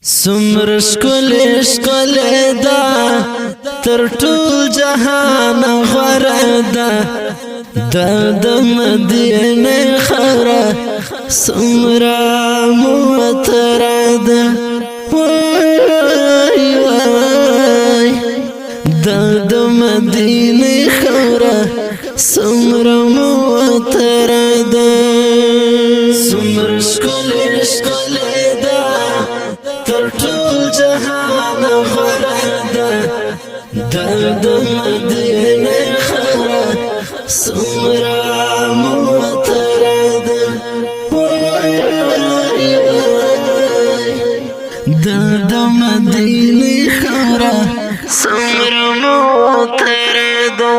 سمر شکل شکل دا تر ټول جهان غوره ده د مدینه خاوره سمره معطره ده وای وای د مدینه خاوره سمره معطره ده سمر شکل شکل دا تر ټول جهان غوره ده د مدینه خاوره سمره معطره ده د مدینه خاوره سمره معطره ده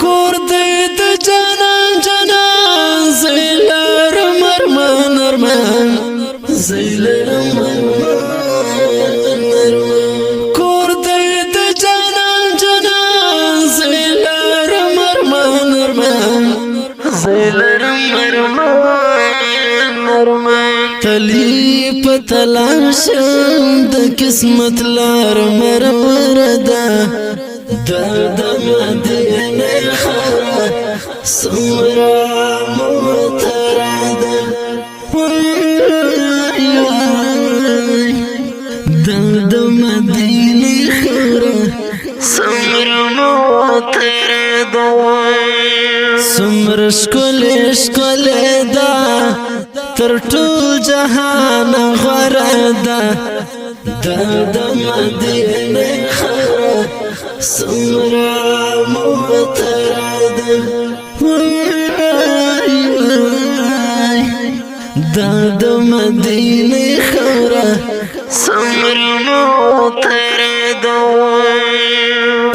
کور دې د جانان جانان زیلر مرمن ارمان زیلر کور دې د جانان جانان زیلر مرمن ارمان زیلر مرمن تلی پتلاشم د قسمت لار مرور ده د مدینه خاوره سمره معطره ده د مدینه خاوره سمره معطره ده سمر شکل شکل دا تر ټول جهان غوره ده د مدینه خاوره سمره معطره ده د مدینه خاوره سمره معطره ده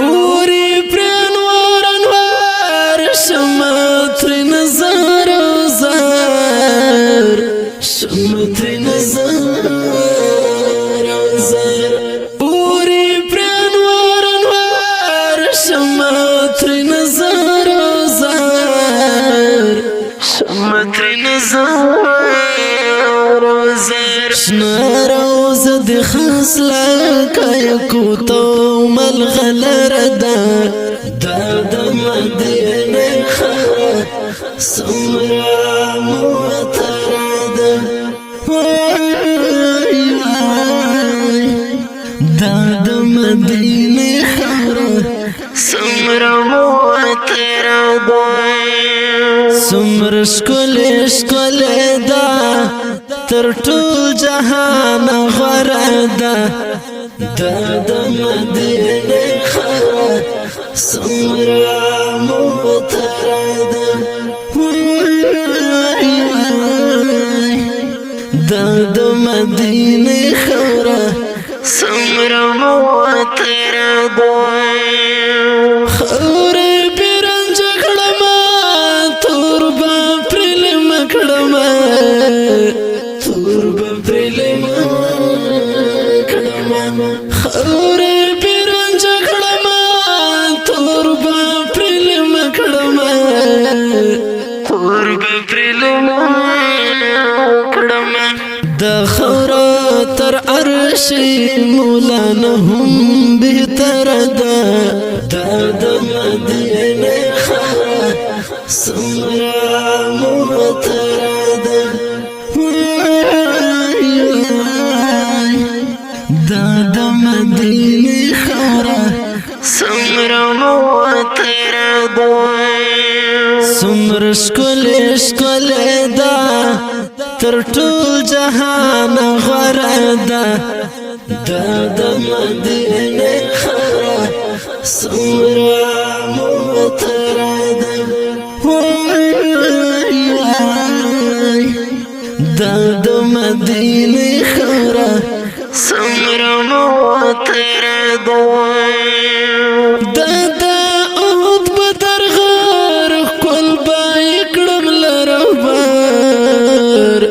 اوري پرنوار انوار شمتر نظر زر شمتر نظر زر اوري پرنوار انوار شمتر نظر زر شمتر نظر زر شنروز د خاصله کای کوتو ملغلر ده د مدینه خاوره سمره معطره ده د مدینه خاوره سمره معطره ده سمر شکل شکل دا تر ټول جهان غوره ده د مدینه خاوره سمره معطره ده د مدینه خاوره سمره معطره ده خاوره برنج کړم تور با پرلم کړم تور با پرلم کړم خاوره برنج کړم تور با پرلم کړم تور با پرلم کړم د خاوره تر عرش مولانا هم بهتر ده د مدینه خاوره سمره معطره ده د مدینه خاوره سمره معطره ده سمر شکل شکل دا تر ټول جهان غوره ده د مدینه خاوره سمره معطره ده د مدینه خاوره سمره معطره ده د اود بدر غار خپل بای کړم لربر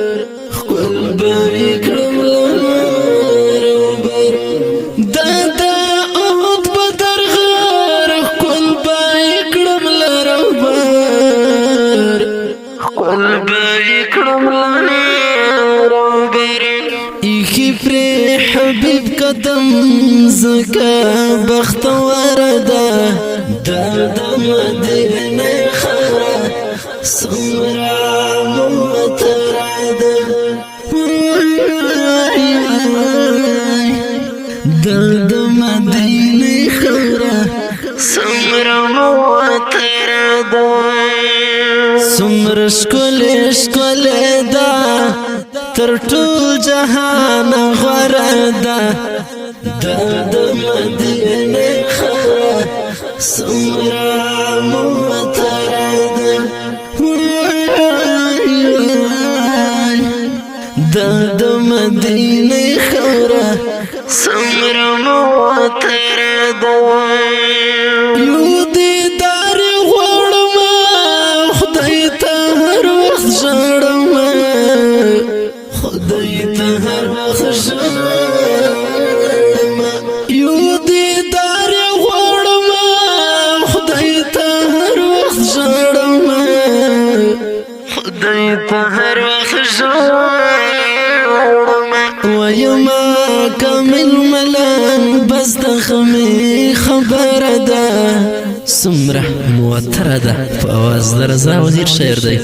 خپل بای کړم لربر د اود بدر غار خپل بای کړم لربر خپل بای کړم لربر ایخی پری حبیب قدم زکا بختور دا د مدینه خورا سمرا موترا دا د مدینه خورا سمرا موترا دا سمر شکل دا تر ټول جهان غوړه ده د مدینه خورا سمرا موتره ده د مدینه خورا سمرا موتره ده یو دیدار غواړم خدای ته هر وخت ژاړم خدای ته هر وخت ژاړم یو دیدار غواړم خدای ته هر وخت ژاړم خدای ته هر وخت ژاړم ویما کامل ملان بس د خمي خبره ده سمره موتره ده په اواز د رضا وزیر شعر دی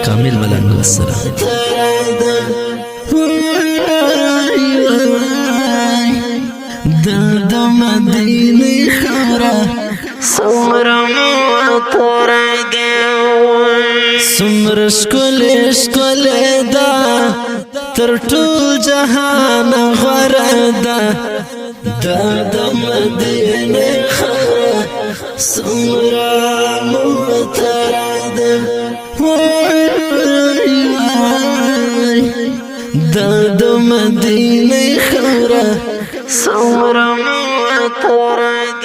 کامل ملان والسلام د مدینه خورا سمرا موتره ده سمر شکل دا تر ټول جهان غوړه ده د مدینه خورا سمرا موتره ده د مدینه خورا سمرا موتره